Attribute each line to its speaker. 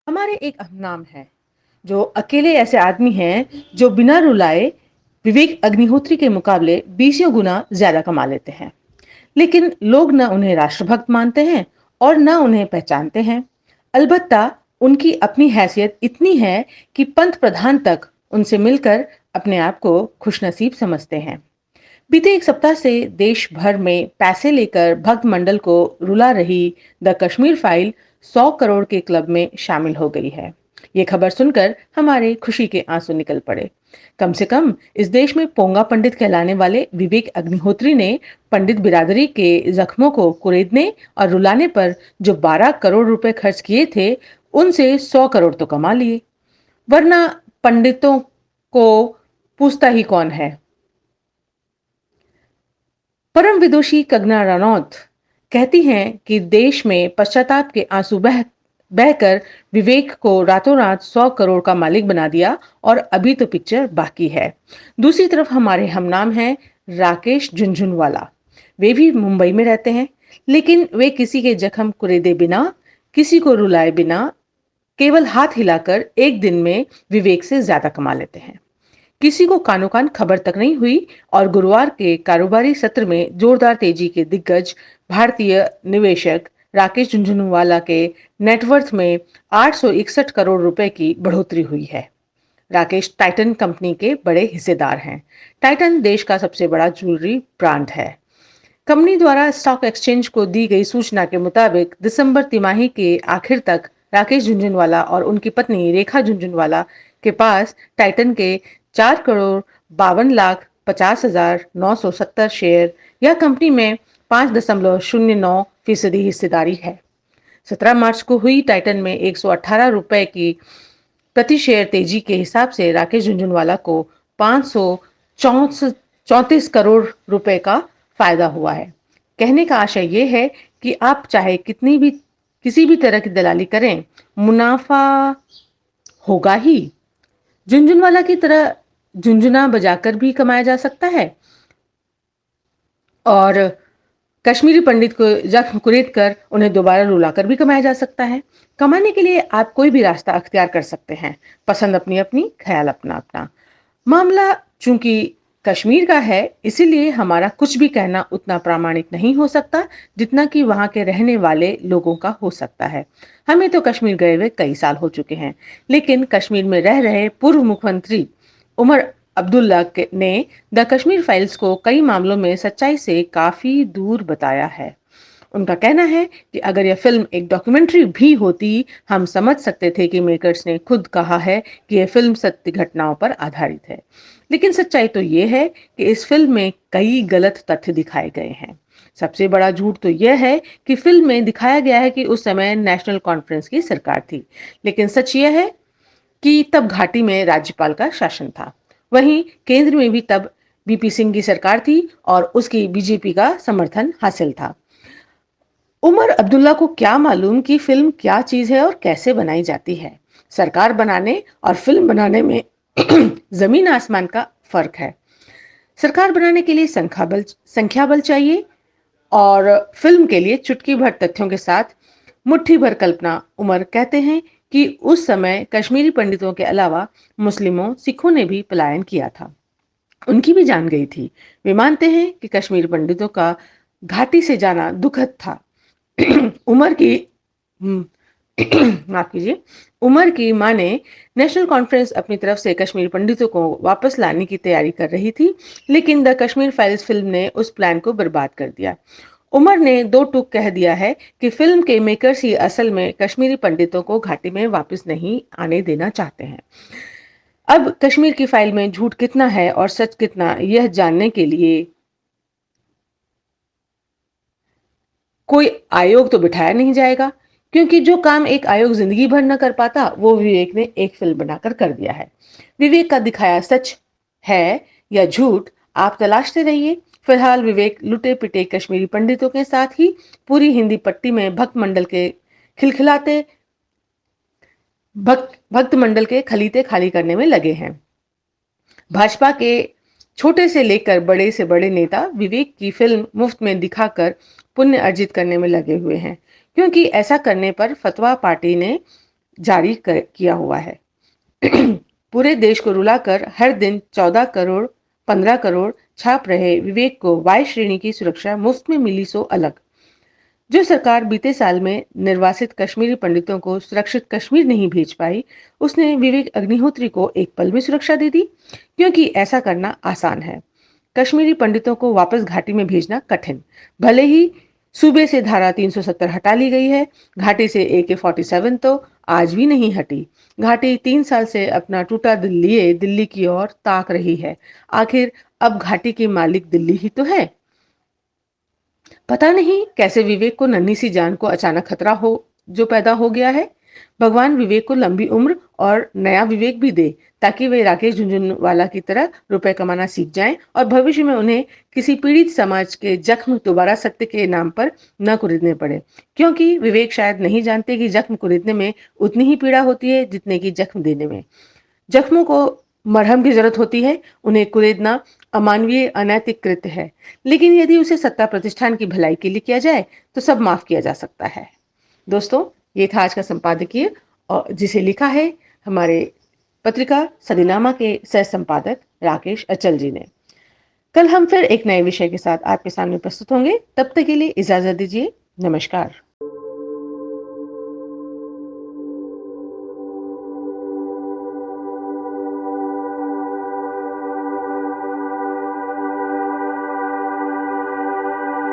Speaker 1: हमारे एक नाम है जो अकेले ऐसे आदमी हैं जो बिना रुलाए विवेक अग्निहोत्री के मुकाबले बीसियों गुना ज्यादा कमा लेते हैं। लेकिन लोग न उन्हें राष्ट्रभक्त मानते हैं और न उन्हें पहचानते हैं। अलबत्ता उनकी अपनी हैसियत इतनी है कि पंत प्रधान तक उनसे मिलकर अपने आप को खुशनसीब समझते हैं। बीते एक सप्ताह से देश भर में पैसे लेकर भक्त मंडल को रुला रही द कश्मीर फाइल 100 करोड़ के क्लब में शामिल हो गई है। ये खबर सुनकर हमारे खुशी के आंसू निकल पड़े। कम से कम इस देश में पोंगा पंडित कहलाने वाले विवेक अग्निहोत्री ने पंडित बिरादरी के जख्मों को कुरेदने और रुलाने पर जो 12 करोड़ रुपए खर्च किए थे, उनसे 100 करोड़ तो कमा लिए। वरना पंडितों को पूछता ही कौन है। परम विदुषी कंगना रनौत कहती हैं कि देश में पश्चाताप के आंसू बहकर विवेक को रातों रात 100 करोड़ का मालिक बना दिया और अभी तो पिक्चर बाकी है। दूसरी तरफ हमारे हमनाम हैं राकेश झुनझुनवाला। वे भी मुंबई में रहते हैं, लेकिन वे किसी के जख्म कुरेदे बिना, किसी को रुलाए बिना, केवल हाथ हिलाकर एक दिन में विवेक से ज्यादा कमा लेते हैं। किसी को कानो कान खबर तक नहीं हुई और गुरुवार के कारोबारी सत्र में जोरदार तेजी के दिग्गज भारतीय निवेशक राकेश झुंझुनवाला के नेटवर्थ में 861 करोड़ रुपए की बढ़ोतरी हुई है। राकेश टाइटन कंपनी के बड़े हिस्सेदार हैं। टाइटन देश का सबसे बड़ा ज्वेलरी ब्रांड है। कंपनी द्वारा स्टॉक एक्सचेंज को दी गई सूचना के मुताबिक दिसंबर तिमाही के आखिर तक राकेश झुंझुनवाला और उनकी पत्नी रेखा झुंझुनवाला के पास टाइटन के 4 करोड़ 52 लाख 50 हजार 970 शेयर या कंपनी में 5.09% हिस्सेदारी है। 17 मार्च को हुई टाइटन में 118 रुपए की प्रति शेयर तेजी के हिसाब से राकेश झुंझुनवाला को 534 करोड़ रुपए का फायदा हुआ है। कहने का आशय यह है कि आप चाहे कितनी भी किसी भी तरह की दलाली करें, मुनाफा होगा ही। झुंझुनवाला की तरह झुंझुना बजाकर भी कमाया जा सकता है और कश्मीरी पंडित को जख्म कुरेद कर उन्हें दोबारा रुलाकर भी कमाया जा सकता है। कमाने के लिए आप कोई भी रास्ता अख्तियार कर सकते हैं। पसंद अपनी अपनी, ख्याल अपना अपना। मामला चूंकि कश्मीर का है, इसीलिए हमारा कुछ भी कहना उतना प्रामाणिक नहीं हो सकता जितना कि वहां के रहने वाले लोगों का हो सकता है। हमें तो कश्मीर गए हुए कई साल हो चुके हैं, लेकिन कश्मीर में रह रहे पूर्व मुख्यमंत्री उमर अब्दुल्ला ने द कश्मीर फाइल्स को कई मामलों में सच्चाई से काफी दूर बताया है। उनका कहना है कि अगर यह फिल्म एक डॉक्यूमेंट्री भी होती, हम समझ सकते थे कि मेकर्स ने खुद कहा है कि यह फिल्म सत्य घटनाओं पर आधारित है। लेकिन सच्चाई तो यह है कि इस फिल्म में कई गलत तथ्य दिखाए गए हैं। सबसे बड़ा झूठ तो यह है कि फिल्म में दिखाया गया है कि उस समय नेशनल कॉन्फ्रेंस की सरकार थी, लेकिन सच यह है कि तब घाटी में राज्यपाल का शासन था। वहीं केंद्र में भी तब बीपी सिंह की सरकार थी और उसकी बीजेपी का समर्थन हासिल था। उमर अब्दुल्ला को क्या मालूम कि फिल्म क्या चीज है और कैसे बनाई जाती है। सरकार बनाने और फिल्म बनाने में जमीन आसमान का फर्क है। सरकार बनाने के लिए संख्या बल चाहिए और फिल्म के लिए चुटकी भर तथ्यों के साथ मुट्ठी भर कल्पना। उमर कहते हैं कि उस समय कश्मीरी पंडितों के अलावा मुस्लिमों, सिखों ने भी पलायन किया था। उनकी भी जान गई थी। वे मानते हैं कि कश्मीरी पंडितों का घाटी से जाना दुखद था। उमर की माफ कीजिए, उमर की मां ने नेशनल कॉन्फ्रेंस अपनी तरफ से कश्मीरी पंडितों को वापस लाने की तैयारी कर रही थी, लेकिन द कश्मीर फाइल्स फिल्म ने उस प्लान को बर्बाद कर दिया। उमर ने दो टूक कह दिया है कि फिल्म के मेकर्स ही असल में कश्मीरी पंडितों को घाटी में वापस नहीं आने देना चाहते हैं। अब कश्मीर की फाइल में झूठ कितना है और सच कितना, यह जानने के लिए कोई आयोग तो बिठाया नहीं जाएगा, क्योंकि जो काम एक आयोग जिंदगी भर न कर पाता, वो विवेक ने एक फिल्म बनाकर कर दिया है। विवेक का दिखाया सच है या झूठ, आप तलाशते रहिए। फिलहाल विवेक लुटे पिटे कश्मीरी पंडितों के साथ ही पूरी हिंदी पट्टी में भक्त मंडल के खिलखिलाते भक्त मंडल के खलीते खाली करने में लगे हैं। भाजपा के छोटे से लेकर बड़े से बड़े नेता विवेक की फिल्म मुफ्त में दिखाकर पुण्य अर्जित करने में लगे हुए हैं, क्योंकि ऐसा करने पर फतवा पार्टी ने किया हुआ है। पूरे देश को रुलाकर हर दिन 14 करोड़ 15 करोड़ छाप रहे विवेक को वाई श्रेणी की सुरक्षा मुफ्त में मिली सो अलग। जो सरकार बीते साल में निर्वासित कश्मीरी पंडितों को सुरक्षित कश्मीर नहीं भेज पाई, उसने विवेक अग्निहोत्री को एक पल में सुरक्षा दे दी, क्योंकि ऐसा करना आसान है। कश्मीरी पंडितों को वापस घाटी में भेजना कठिन। भले ही सूबे से धारा 370 हटा ली गई है, घाटी से AK-47 तो आज भी नहीं हटी। घाटी 3 साल से अपना टूटा दिल लिए दिल्ली की ओर ताक रही है। आखिर अब घाटी के मालिक दिल्ली ही तो है। पता नहीं कैसे विवेक को नन्ही सी जान को अचानक खतरा हो जो पैदा हो गया है। भगवान विवेक को लंबी उम्र और नया विवेक भी दे, ताकि वे राकेश झुनझुनवाला की तरह रुपए कमाना सीख जाएं और भविष्य में उन्हें किसी पीड़ित समाज के जख्म दोबारा सत्य के नाम पर न कुरेदने पड़े। क्योंकि विवेक शायद नहीं जानते कि जख्म कुरेदने में उतनी ही पीड़ा होती है जितने की जख्म देने में। जख्मों को मरहम की जरूरत होती है, उन्हें कुरेदना अमानवीय अनैतिक कृत्य है। लेकिन यदि उसे सत्ता प्रतिष्ठान की भलाई के लिए किया जाए तो सब माफ किया जा सकता है। दोस्तों, ये था आज का संपादकीय, और जिसे लिखा है हमारे पत्रिका सदीनामा के सह संपादक राकेश अचल जी ने। कल हम फिर एक नए विषय के साथ आपके सामने प्रस्तुत होंगे। तब तक के लिए इजाजत दीजिए। नमस्कार।